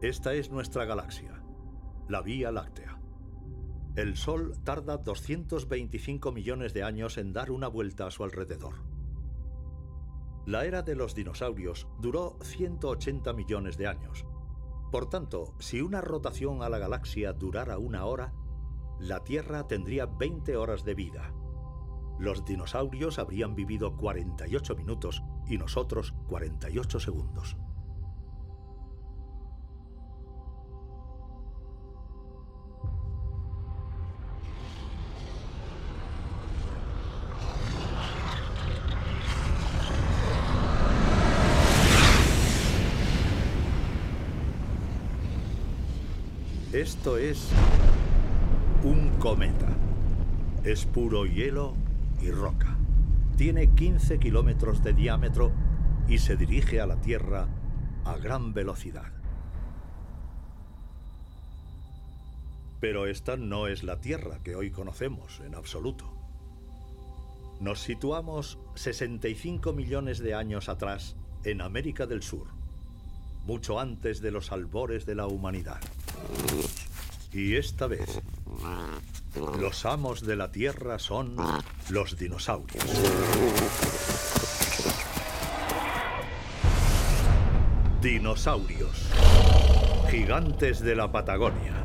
Esta es nuestra galaxia, la Vía Láctea. El Sol tarda 225 millones de años en dar una vuelta a su alrededor. La era de los dinosaurios duró 180 millones de años. Por tanto, si una rotación a la galaxia durara 1 hora, la Tierra tendría 20 horas de vida. Los dinosaurios habrían vivido 48 minutos y nosotros 48 segundos. Esto es un cometa. Es puro hielo y roca. Tiene 15 kilómetros de diámetro y se dirige a la Tierra a gran velocidad. Pero esta no es la Tierra que hoy conocemos en absoluto. Nos situamos 65 millones de años atrás en América del Sur, mucho antes de los albores de la humanidad. Y esta vez, los amos de la Tierra son los dinosaurios. Dinosaurios, gigantes de la Patagonia.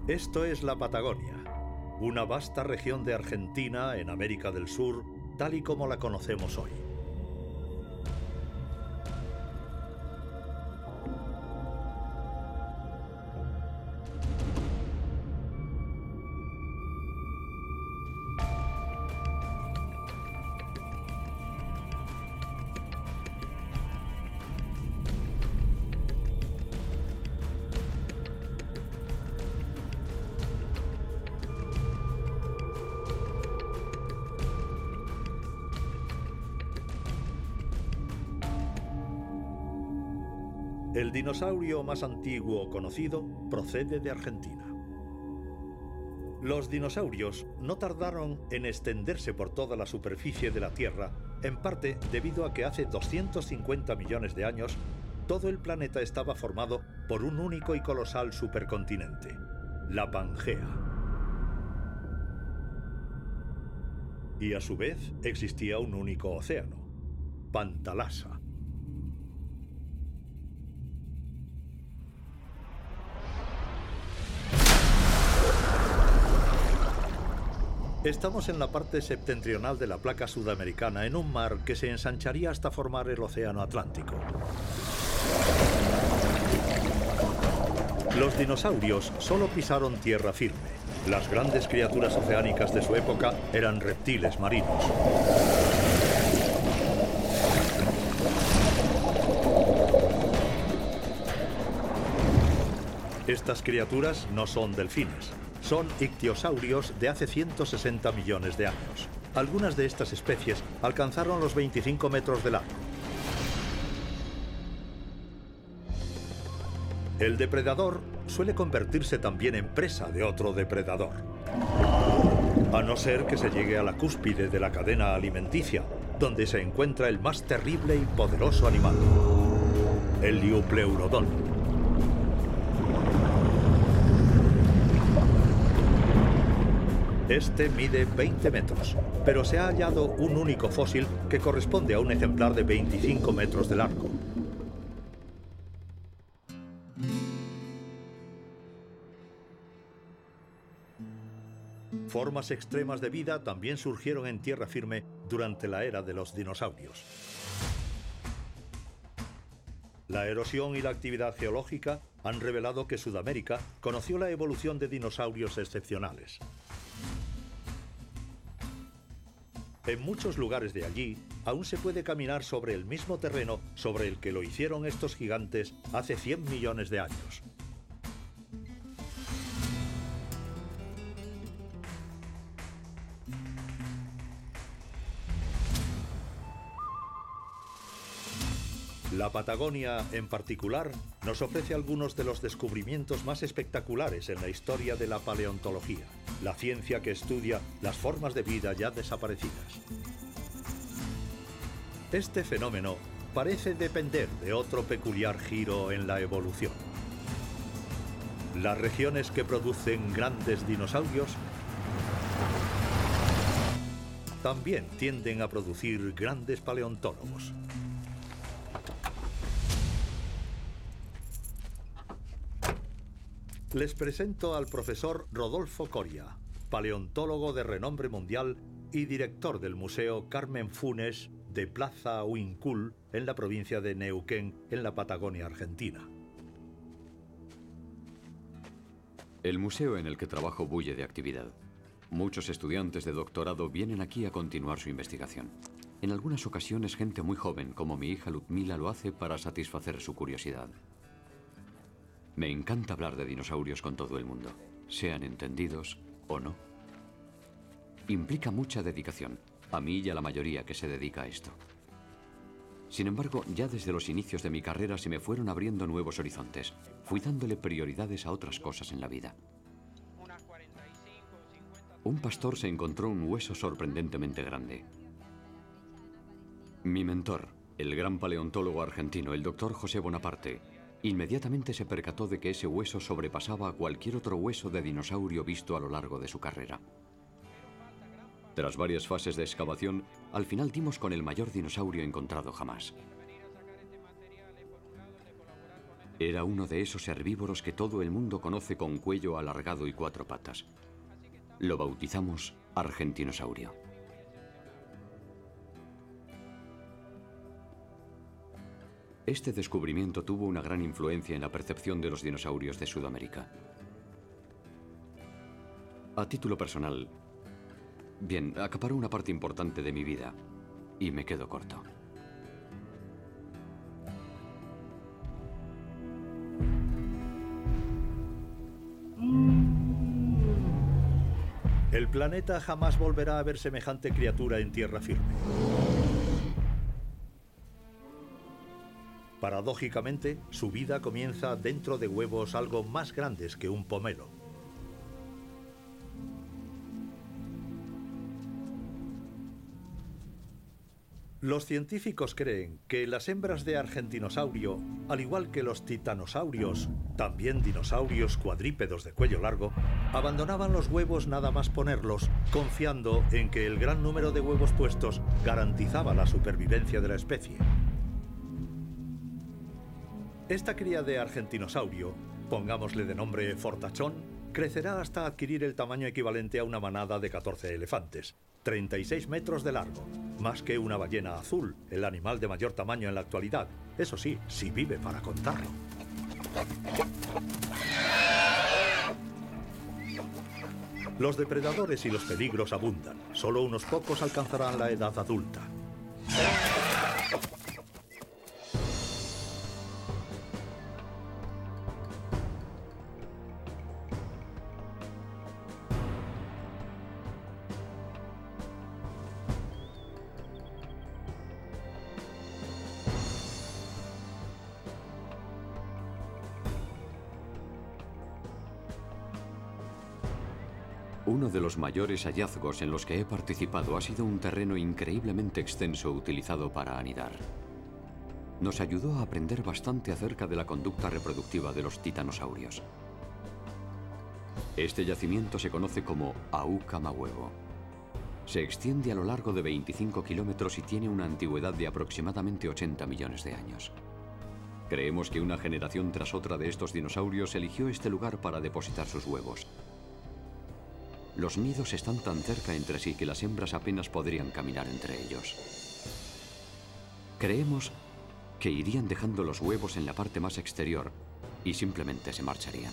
Esto es la Patagonia, una vasta región de Argentina en América del Sur, tal y como la conocemos hoy. El dinosaurio más antiguo conocido procede de Argentina. Los dinosaurios no tardaron en extenderse por toda la superficie de la Tierra, en parte debido a que hace 250 millones de años todo el planeta estaba formado por un único y colosal supercontinente, la Pangea. Y a su vez existía un único océano, Pantalasa. Estamos en la parte septentrional de la placa sudamericana, en un mar que se ensancharía hasta formar el océano Atlántico. Los dinosaurios solo pisaron tierra firme. Las grandes criaturas oceánicas de su época eran reptiles marinos. Estas criaturas no son delfines. Son ictiosaurios de hace 160 millones de años. Algunas de estas especies alcanzaron los 25 metros de largo. El depredador suele convertirse también en presa de otro depredador, a no ser que se llegue a la cúspide de la cadena alimenticia, donde se encuentra el más terrible y poderoso animal, el Liupleurodon. Este mide 20 metros, pero se ha hallado un único fósil que corresponde a un ejemplar de 25 metros de largo. Formas extremas de vida también surgieron en tierra firme durante la era de los dinosaurios. La erosión y la actividad geológica han revelado que Sudamérica conoció la evolución de dinosaurios excepcionales. En muchos lugares de allí, aún se puede caminar sobre el mismo terreno sobre el que lo hicieron estos gigantes hace 100 millones de años. La Patagonia, en particular, nos ofrece algunos de los descubrimientos más espectaculares en la historia de la paleontología, la ciencia que estudia las formas de vida ya desaparecidas. Este fenómeno parece depender de otro peculiar giro en la evolución. Las regiones que producen grandes dinosaurios también tienden a producir grandes paleontólogos. Les presento al profesor Rodolfo Coria, paleontólogo de renombre mundial y director del Museo Carmen Funes de Plaza Huincul, en la provincia de Neuquén, en la Patagonia Argentina. El museo en el que trabajo bulle de actividad. Muchos estudiantes de doctorado vienen aquí a continuar su investigación. En algunas ocasiones, gente muy joven, como mi hija Ludmila, lo hace para satisfacer su curiosidad. Me encanta hablar de dinosaurios con todo el mundo, sean entendidos o no. Implica mucha dedicación, a mí y a la mayoría que se dedica a esto. Sin embargo, ya desde los inicios de mi carrera se me fueron abriendo nuevos horizontes. Fui dándole prioridades a otras cosas en la vida. Un pastor se encontró un hueso sorprendentemente grande. Mi mentor, el gran paleontólogo argentino, el doctor José Bonaparte, inmediatamente se percató de que ese hueso sobrepasaba a cualquier otro hueso de dinosaurio visto a lo largo de su carrera. Tras varias fases de excavación, al final dimos con el mayor dinosaurio encontrado jamás. Era uno de esos herbívoros que todo el mundo conoce con cuello alargado y 4 patas. Lo bautizamos Argentinosaurio. Este descubrimiento tuvo una gran influencia en la percepción de los dinosaurios de Sudamérica. A título personal, bien, acaparó una parte importante de mi vida y me quedo corto. El planeta jamás volverá a ver semejante criatura en tierra firme. Paradójicamente, su vida comienza dentro de huevos algo más grandes que un pomelo. Los científicos creen que las hembras de Argentinosaurio, al igual que los titanosaurios, también dinosaurios cuadrípedos de cuello largo, abandonaban los huevos nada más ponerlos, confiando en que el gran número de huevos puestos garantizaba la supervivencia de la especie. Esta cría de Argentinosaurio, pongámosle de nombre fortachón, crecerá hasta adquirir el tamaño equivalente a una manada de 14 elefantes, 36 metros de largo, más que una ballena azul, el animal de mayor tamaño en la actualidad. Eso sí, si vive para contarlo. Los depredadores y los peligros abundan. Solo unos pocos alcanzarán la edad adulta. Uno de los mayores hallazgos en los que he participado ha sido un terreno increíblemente extenso utilizado para anidar. Nos ayudó a aprender bastante acerca de la conducta reproductiva de los titanosaurios. Este yacimiento se conoce como Aú-Camahuevo. Se extiende a lo largo de 25 kilómetros y tiene una antigüedad de aproximadamente 80 millones de años. Creemos que una generación tras otra de estos dinosaurios eligió este lugar para depositar sus huevos. Los nidos están tan cerca entre sí que las hembras apenas podrían caminar entre ellos. Creemos que irían dejando los huevos en la parte más exterior y simplemente se marcharían.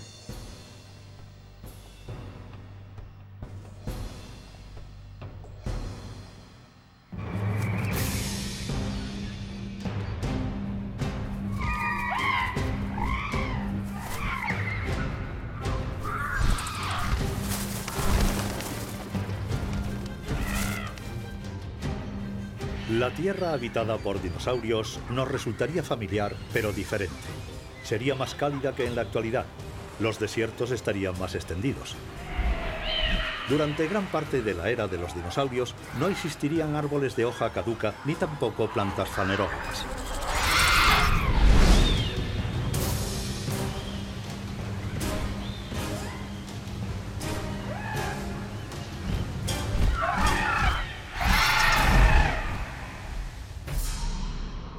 La Tierra habitada por dinosaurios nos resultaría familiar, pero diferente. Sería más cálida que en la actualidad. Los desiertos estarían más extendidos. Durante gran parte de la era de los dinosaurios no existirían árboles de hoja caduca ni tampoco plantas fanerógamas.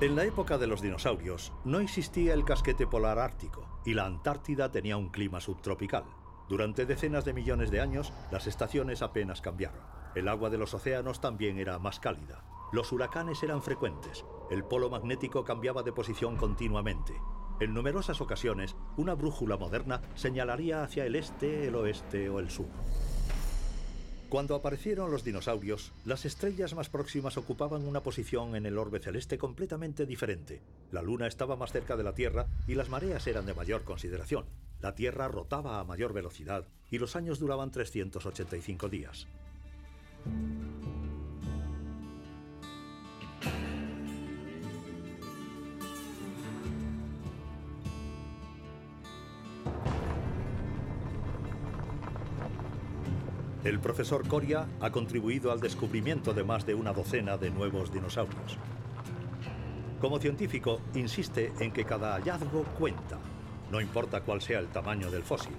En la época de los dinosaurios no existía el casquete polar ártico y la Antártida tenía un clima subtropical. Durante decenas de millones de años, las estaciones apenas cambiaron. El agua de los océanos también era más cálida. Los huracanes eran frecuentes. El polo magnético cambiaba de posición continuamente. En numerosas ocasiones, una brújula moderna señalaría hacia el este, el oeste o el sur. Cuando aparecieron los dinosaurios, las estrellas más próximas ocupaban una posición en el orbe celeste completamente diferente. La Luna estaba más cerca de la Tierra y las mareas eran de mayor consideración. La Tierra rotaba a mayor velocidad y los años duraban 385 días. El profesor Coria ha contribuido al descubrimiento de más de una docena de nuevos dinosaurios. Como científico, insiste en que cada hallazgo cuenta, no importa cuál sea el tamaño del fósil.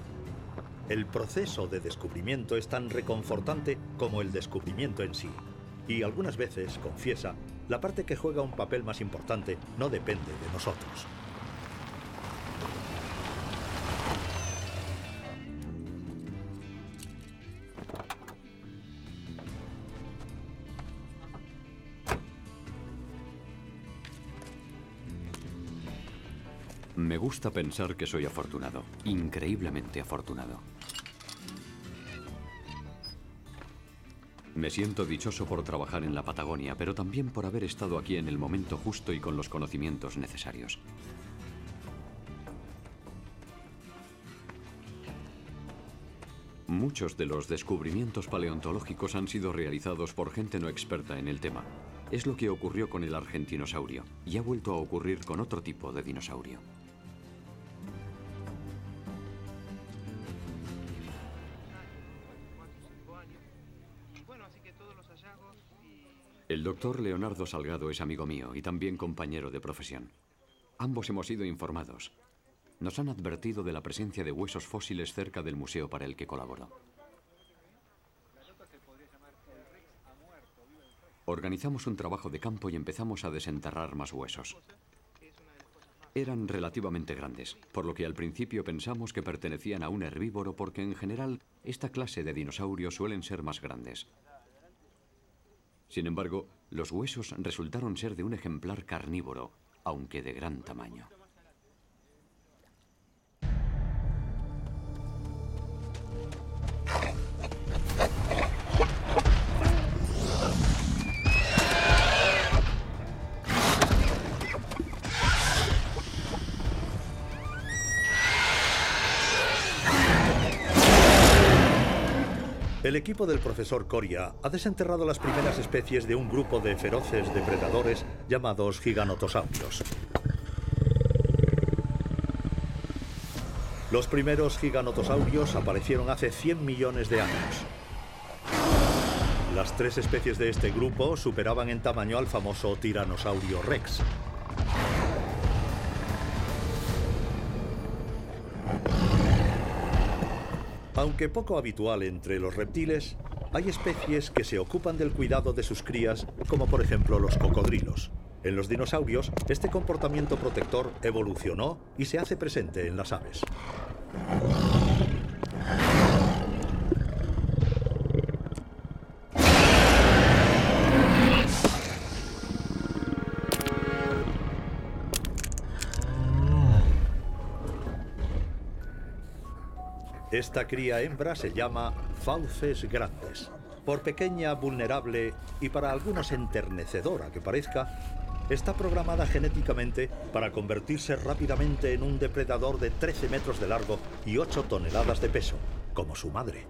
El proceso de descubrimiento es tan reconfortante como el descubrimiento en sí. Y algunas veces, confiesa, la parte que juega un papel más importante no depende de nosotros. Me gusta pensar que soy afortunado, increíblemente afortunado. Me siento dichoso por trabajar en la Patagonia, pero también por haber estado aquí en el momento justo y con los conocimientos necesarios. Muchos de los descubrimientos paleontológicos han sido realizados por gente no experta en el tema. Es lo que ocurrió con el argentinosaurio y ha vuelto a ocurrir con otro tipo de dinosaurio. El doctor Leonardo Salgado es amigo mío y también compañero de profesión. Ambos hemos sido informados. Nos han advertido de la presencia de huesos fósiles cerca del museo para el que colaboró. Organizamos un trabajo de campo y empezamos a desenterrar más huesos. Eran relativamente grandes, por lo que al principio pensamos que pertenecían a un herbívoro porque en general esta clase de dinosaurios suelen ser más grandes. Sin embargo, los huesos resultaron ser de un ejemplar carnívoro, aunque de gran tamaño. El equipo del profesor Coria ha desenterrado las primeras especies de un grupo de feroces depredadores llamados giganotosaurios. Los primeros giganotosaurios aparecieron hace 100 millones de años. Las tres especies de este grupo superaban en tamaño al famoso Tiranosaurio Rex. Aunque poco habitual entre los reptiles, hay especies que se ocupan del cuidado de sus crías, como por ejemplo los cocodrilos. En los dinosaurios, este comportamiento protector evolucionó y se hace presente en las aves. Esta cría hembra se llama Fauces grandes. Por pequeña, vulnerable y para algunos enternecedora que parezca, está programada genéticamente para convertirse rápidamente en un depredador de 13 metros de largo y 8 toneladas de peso, como su madre.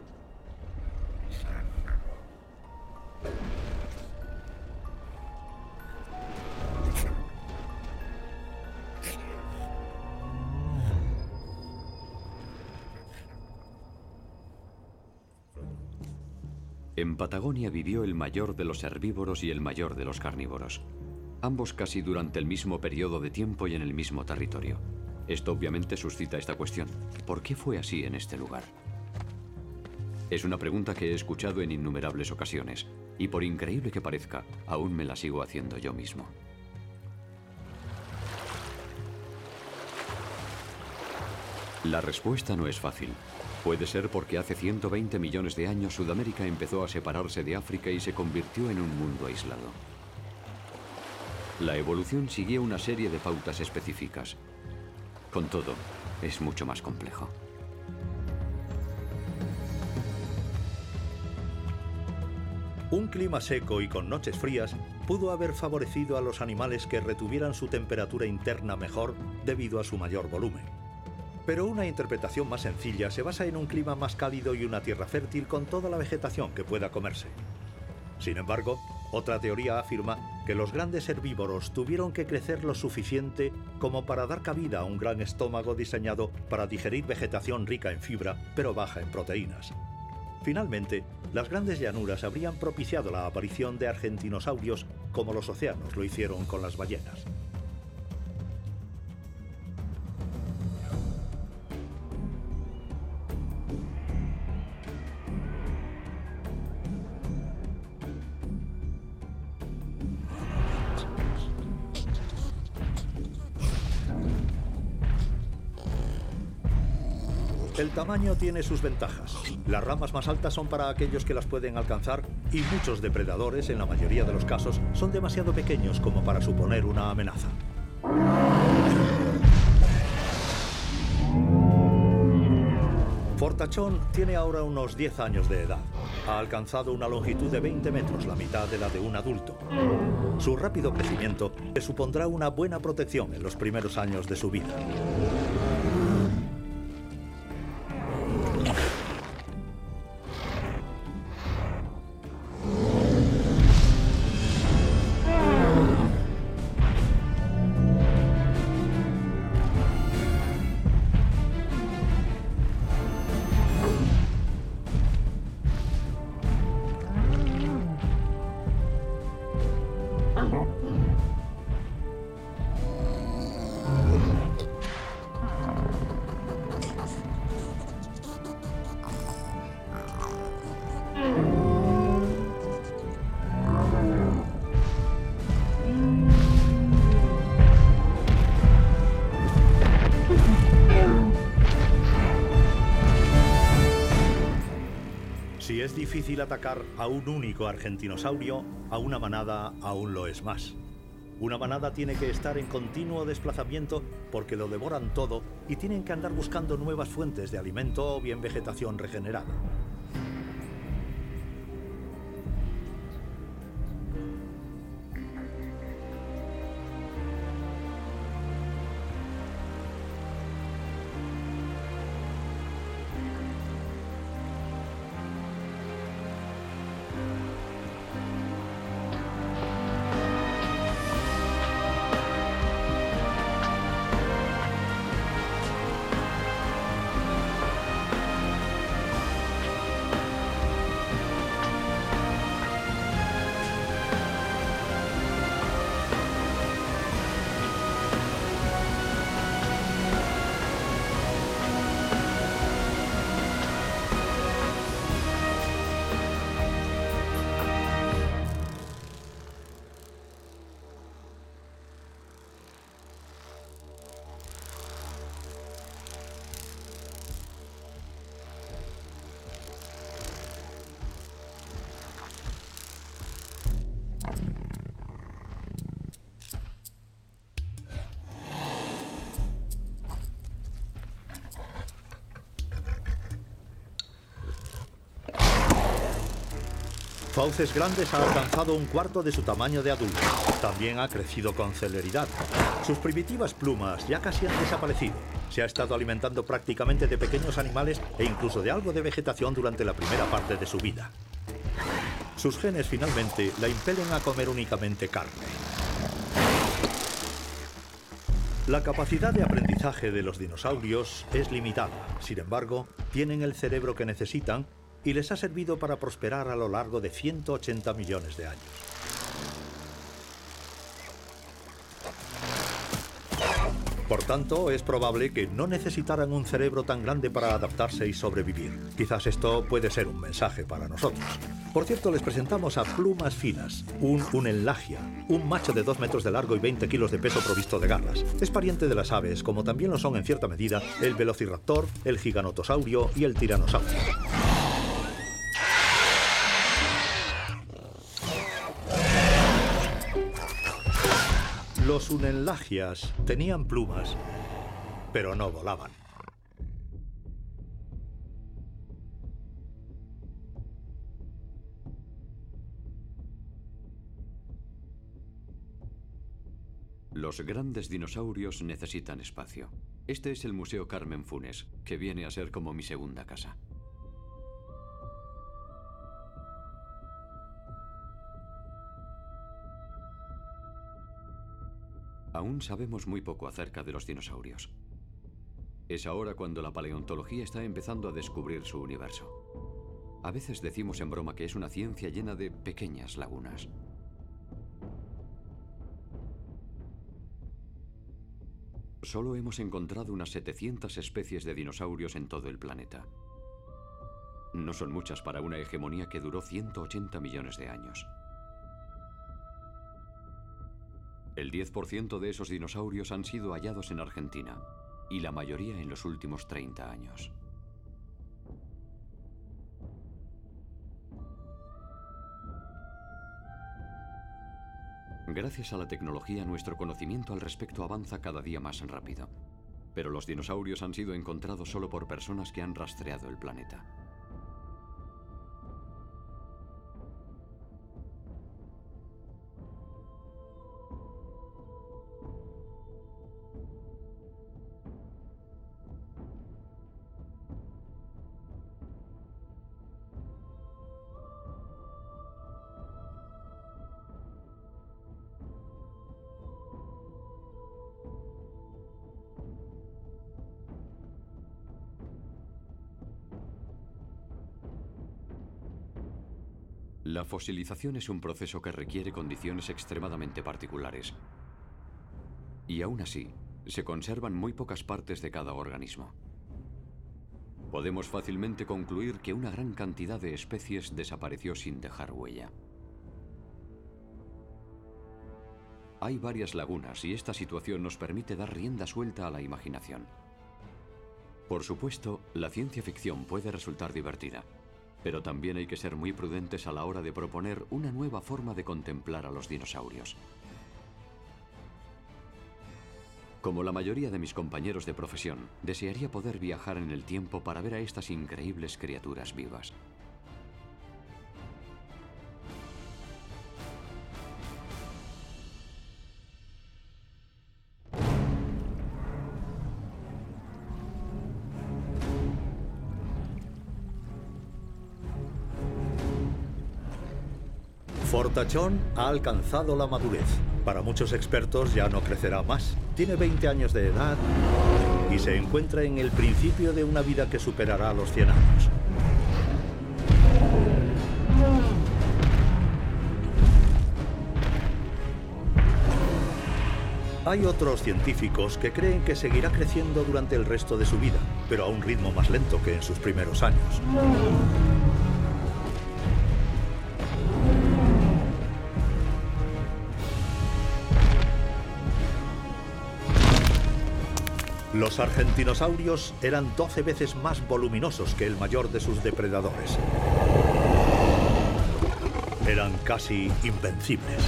En Patagonia vivió el mayor de los herbívoros y el mayor de los carnívoros. Ambos casi durante el mismo periodo de tiempo y en el mismo territorio. Esto obviamente suscita esta cuestión. ¿Por qué fue así en este lugar? Es una pregunta que he escuchado en innumerables ocasiones, y por increíble que parezca, aún me la sigo haciendo yo mismo. La respuesta no es fácil. Puede ser porque hace 120 millones de años Sudamérica empezó a separarse de África y se convirtió en un mundo aislado. La evolución siguió una serie de pautas específicas. Con todo, es mucho más complejo. Un clima seco y con noches frías pudo haber favorecido a los animales que retuvieran su temperatura interna mejor debido a su mayor volumen. Pero una interpretación más sencilla se basa en un clima más cálido y una tierra fértil con toda la vegetación que pueda comerse. Sin embargo, otra teoría afirma que los grandes herbívoros tuvieron que crecer lo suficiente como para dar cabida a un gran estómago diseñado para digerir vegetación rica en fibra, pero baja en proteínas. Finalmente, las grandes llanuras habrían propiciado la aparición de argentinosaurios como los océanos lo hicieron con las ballenas. El tamaño tiene sus ventajas. Las ramas más altas son para aquellos que las pueden alcanzar y muchos depredadores, en la mayoría de los casos, son demasiado pequeños como para suponer una amenaza. Fortachón tiene ahora unos 10 años de edad. Ha alcanzado una longitud de 20 metros, la mitad de la de un adulto. Su rápido crecimiento le supondrá una buena protección en los primeros años de su vida. Si es difícil atacar a un único argentinosaurio, a una manada aún lo es más. Una manada tiene que estar en continuo desplazamiento porque lo devoran todo y tienen que andar buscando nuevas fuentes de alimento o bien vegetación regenerada. Fauces grandes ha alcanzado un cuarto de su tamaño de adulto. También ha crecido con celeridad. Sus primitivas plumas ya casi han desaparecido. Se ha estado alimentando prácticamente de pequeños animales e incluso de algo de vegetación durante la primera parte de su vida. Sus genes finalmente la impelen a comer únicamente carne. La capacidad de aprendizaje de los dinosaurios es limitada. Sin embargo, tienen el cerebro que necesitan y les ha servido para prosperar a lo largo de 180 millones de años. Por tanto, es probable que no necesitaran un cerebro tan grande para adaptarse y sobrevivir. Quizás esto puede ser un mensaje para nosotros. Por cierto, les presentamos a Plumas Finas, un Unenlagia, un macho de 2 metros de largo y 20 kilos de peso provisto de garras. Es pariente de las aves, como también lo son en cierta medida el velociraptor, el giganotosaurio y el tiranosaurio. Los Unenlagias tenían plumas, pero no volaban. Los grandes dinosaurios necesitan espacio. Este es el Museo Carmen Funes, que viene a ser como mi segunda casa. Aún sabemos muy poco acerca de los dinosaurios. Es ahora cuando la paleontología está empezando a descubrir su universo. A veces decimos en broma que es una ciencia llena de pequeñas lagunas. Solo hemos encontrado unas 700 especies de dinosaurios en todo el planeta. No son muchas para una hegemonía que duró 180 millones de años. El 10% de esos dinosaurios han sido hallados en Argentina, y la mayoría en los últimos 30 años. Gracias a la tecnología, nuestro conocimiento al respecto avanza cada día más rápido. Pero los dinosaurios han sido encontrados solo por personas que han rastreado el planeta. La fosilización es un proceso que requiere condiciones extremadamente particulares. Y aún así, se conservan muy pocas partes de cada organismo. Podemos fácilmente concluir que una gran cantidad de especies desapareció sin dejar huella. Hay varias lagunas y esta situación nos permite dar rienda suelta a la imaginación. Por supuesto, la ciencia ficción puede resultar divertida. Pero también hay que ser muy prudentes a la hora de proponer una nueva forma de contemplar a los dinosaurios. Como la mayoría de mis compañeros de profesión, desearía poder viajar en el tiempo para ver a estas increíbles criaturas vivas. Fortachón ha alcanzado la madurez. Para muchos expertos ya no crecerá más. Tiene 20 años de edad y se encuentra en el principio de una vida que superará los 100 años. Hay otros científicos que creen que seguirá creciendo durante el resto de su vida, pero a un ritmo más lento que en sus primeros años. Los argentinosaurios eran 12 veces más voluminosos que el mayor de sus depredadores. Eran casi invencibles.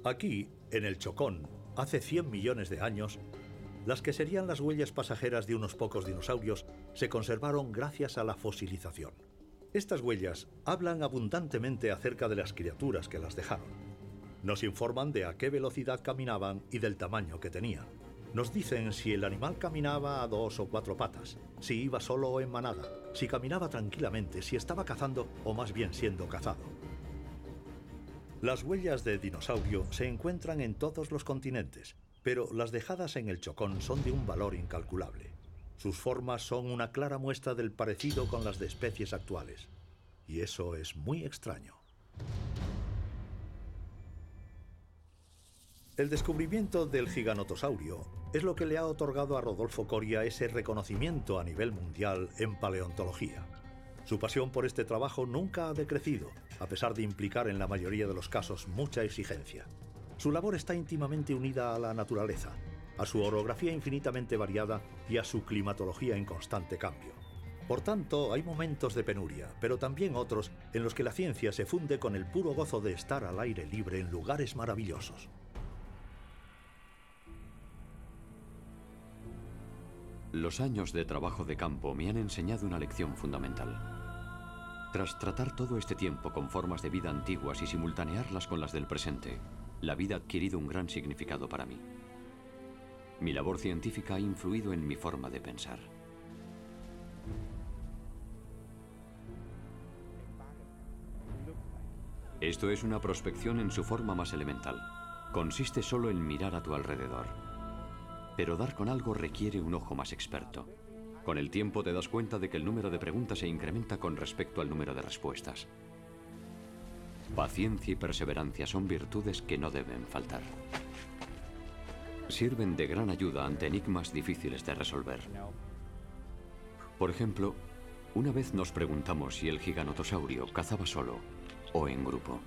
Aquí, en el Chocón, hace 100 millones de años, las que serían las huellas pasajeras de unos pocos dinosaurios se conservaron gracias a la fosilización. Estas huellas hablan abundantemente acerca de las criaturas que las dejaron. Nos informan de a qué velocidad caminaban y del tamaño que tenían. Nos dicen si el animal caminaba a 2 o 4 patas, si iba solo o en manada, si caminaba tranquilamente, si estaba cazando o más bien siendo cazado. Las huellas de dinosaurio se encuentran en todos los continentes, pero las dejadas en el Chocón son de un valor incalculable. Sus formas son una clara muestra del parecido con las de especies actuales, y eso es muy extraño. El descubrimiento del giganotosaurio es lo que le ha otorgado a Rodolfo Coria ese reconocimiento a nivel mundial en paleontología. Su pasión por este trabajo nunca ha decrecido, a pesar de implicar en la mayoría de los casos mucha exigencia. Su labor está íntimamente unida a la naturaleza, a su orografía infinitamente variada y a su climatología en constante cambio. Por tanto, hay momentos de penuria, pero también otros en los que la ciencia se funde con el puro gozo de estar al aire libre en lugares maravillosos. Los años de trabajo de campo me han enseñado una lección fundamental. Tras tratar todo este tiempo con formas de vida antiguas y simultanearlas con las del presente, la vida ha adquirido un gran significado para mí. Mi labor científica ha influido en mi forma de pensar. Esto es una prospección en su forma más elemental. Consiste solo en mirar a tu alrededor. Pero dar con algo requiere un ojo más experto. Con el tiempo te das cuenta de que el número de preguntas se incrementa con respecto al número de respuestas. Paciencia y perseverancia son virtudes que no deben faltar. Sirven de gran ayuda ante enigmas difíciles de resolver. Por ejemplo, una vez nos preguntamos si el giganotosaurio cazaba solo o en grupo.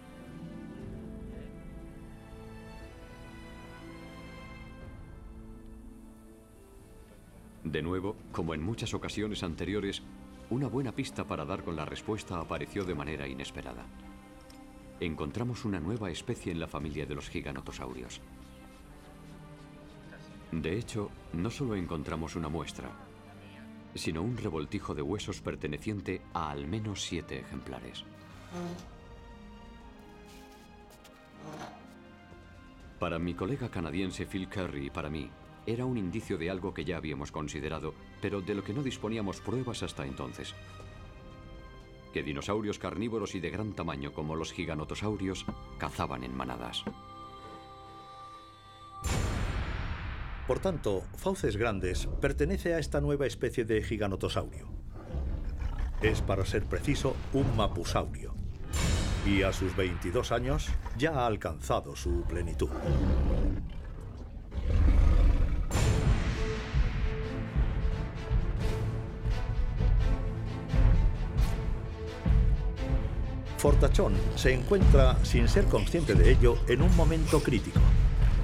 De nuevo, como en muchas ocasiones anteriores, una buena pista para dar con la respuesta apareció de manera inesperada. Encontramos una nueva especie en la familia de los giganotosaurios. De hecho, no solo encontramos una muestra, sino un revoltijo de huesos perteneciente a al menos 7 ejemplares. Para mi colega canadiense Phil Curry y para mí, era un indicio de algo que ya habíamos considerado, pero de lo que no disponíamos pruebas hasta entonces. Que dinosaurios carnívoros y de gran tamaño como los giganotosaurios cazaban en manadas. Por tanto, Fauces Grandes pertenece a esta nueva especie de giganotosaurio. Es, para ser preciso, un mapusaurio. Y a sus 22 años ya ha alcanzado su plenitud. Fortachón se encuentra, sin ser consciente de ello, en un momento crítico.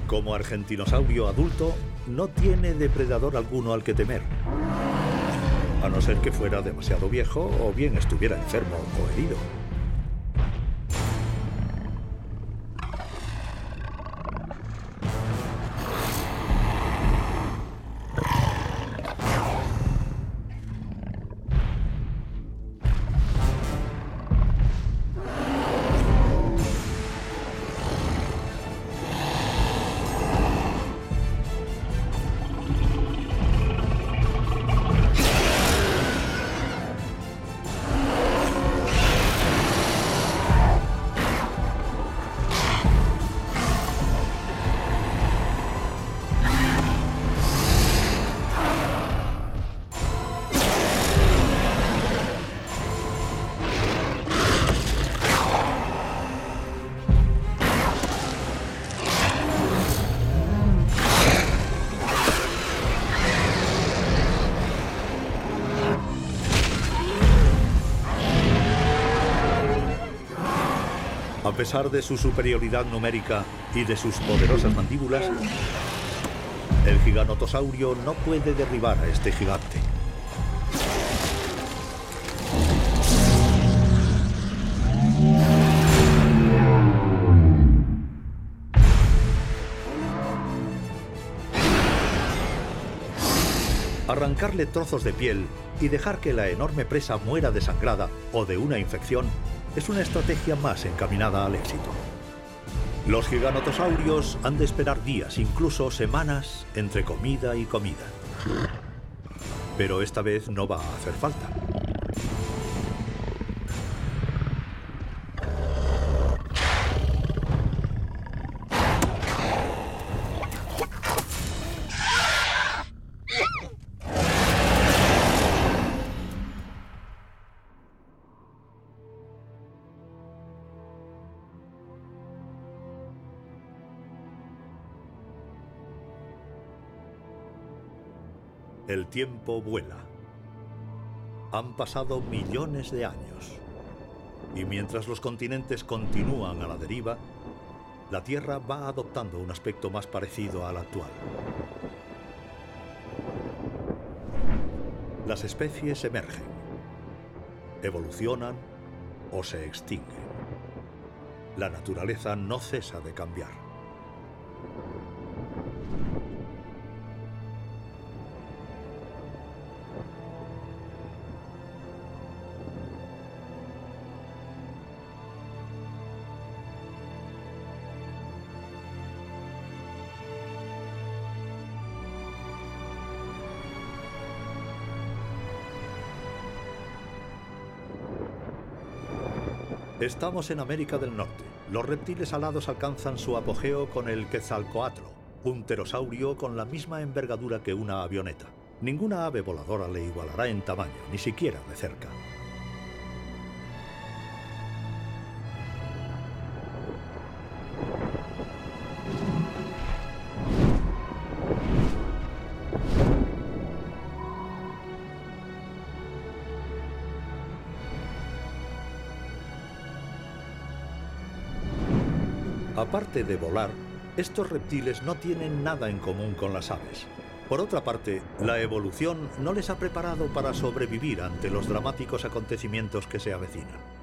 Como argentinosaurio adulto, no tiene depredador alguno al que temer, a no ser que fuera demasiado viejo o bien estuviera enfermo o herido. A pesar de su superioridad numérica y de sus poderosas mandíbulas, el giganotosaurio no puede derribar a este gigante. Arrancarle trozos de piel y dejar que la enorme presa muera desangrada o de una infección es una estrategia más encaminada al éxito. Los giganotosaurios han de esperar días, incluso semanas, entre comida y comida. Pero esta vez no va a hacer falta. El tiempo vuela. Han pasado millones de años. Y mientras los continentes continúan a la deriva, la Tierra va adoptando un aspecto más parecido al actual. Las especies emergen, evolucionan o se extinguen. La naturaleza no cesa de cambiar. Estamos en América del Norte. Los reptiles alados alcanzan su apogeo con el Quetzalcóatl, un pterosaurio con la misma envergadura que una avioneta. Ninguna ave voladora le igualará en tamaño, ni siquiera de cerca. Aparte de volar, estos reptiles no tienen nada en común con las aves. Por otra parte, la evolución no les ha preparado para sobrevivir ante los dramáticos acontecimientos que se avecinan.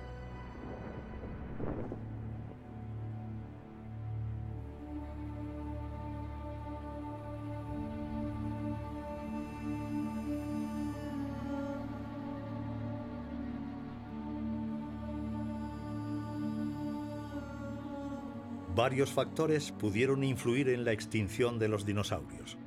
Varios factores pudieron influir en la extinción de los dinosaurios.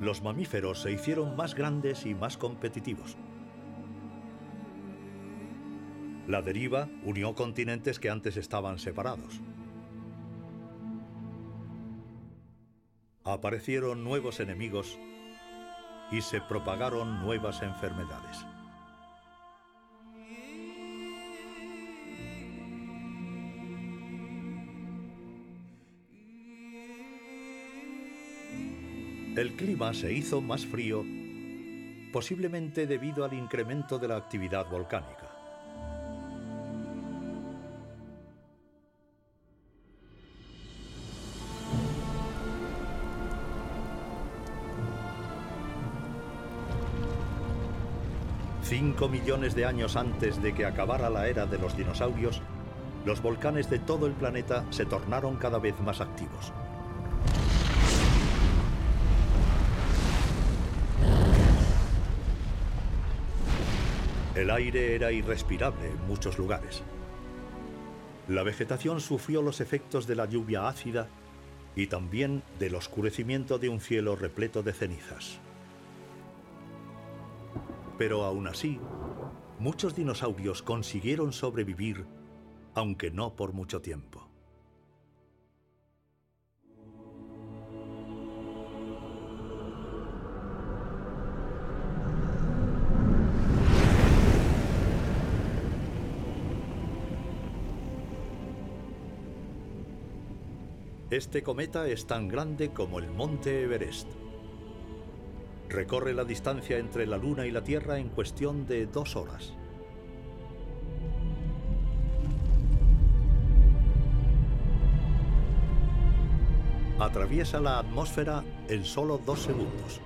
Los mamíferos se hicieron más grandes y más competitivos. La deriva unió continentes que antes estaban separados. Aparecieron nuevos enemigos y se propagaron nuevas enfermedades. El clima se hizo más frío, posiblemente debido al incremento de la actividad volcánica. Cinco millones de años antes de que acabara la era de los dinosaurios, los volcanes de todo el planeta se tornaron cada vez más activos. El aire era irrespirable en muchos lugares. La vegetación sufrió los efectos de la lluvia ácida y también del oscurecimiento de un cielo repleto de cenizas. Pero aún así, muchos dinosaurios consiguieron sobrevivir, aunque no por mucho tiempo. Este cometa es tan grande como el monte Everest. Recorre la distancia entre la Luna y la Tierra en cuestión de 2 horas. Atraviesa la atmósfera en solo 2 segundos.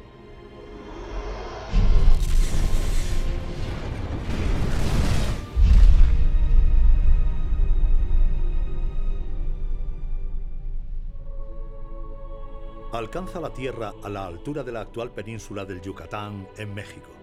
alcanza la Tierra a la altura de la actual península del Yucatán, en México.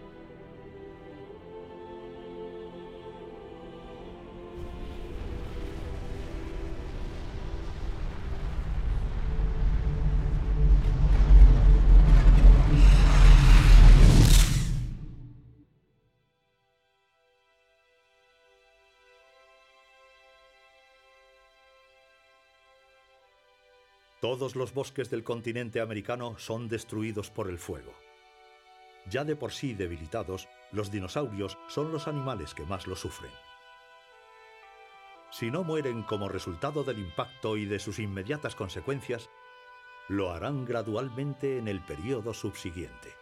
Todos los bosques del continente americano son destruidos por el fuego. Ya de por sí debilitados, los dinosaurios son los animales que más lo sufren. Si no mueren como resultado del impacto y de sus inmediatas consecuencias, lo harán gradualmente en el período subsiguiente.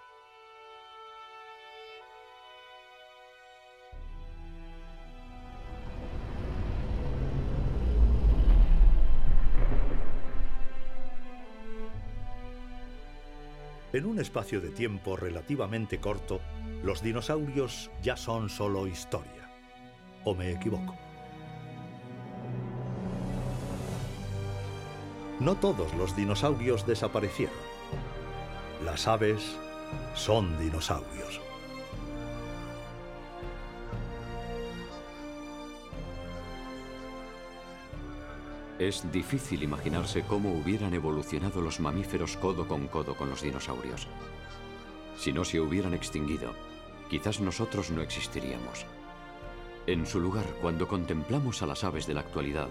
En un espacio de tiempo relativamente corto, los dinosaurios ya son solo historia. ¿O me equivoco? No todos los dinosaurios desaparecieron. Las aves son dinosaurios. Es difícil imaginarse cómo hubieran evolucionado los mamíferos codo con los dinosaurios. Si no se hubieran extinguido, quizás nosotros no existiríamos. En su lugar, cuando contemplamos a las aves de la actualidad,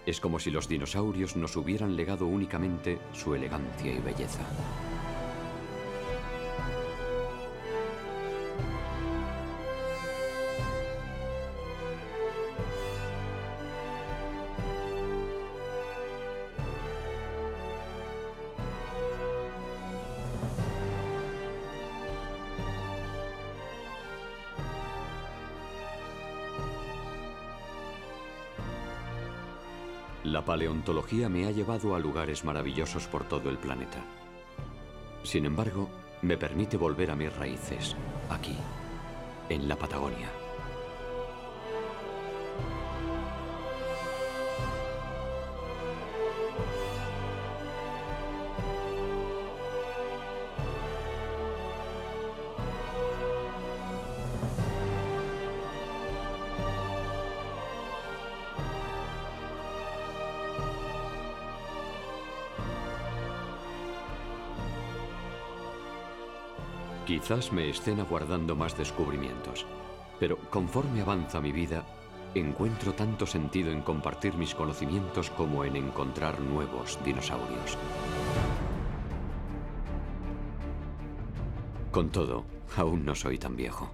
es como si los dinosaurios nos hubieran legado únicamente su elegancia y belleza. La paleontología me ha llevado a lugares maravillosos por todo el planeta. Sin embargo, me permite volver a mis raíces, aquí, en la Patagonia. Quizás me estén aguardando más descubrimientos, pero conforme avanza mi vida, encuentro tanto sentido en compartir mis conocimientos como en encontrar nuevos dinosaurios. Con todo, aún no soy tan viejo.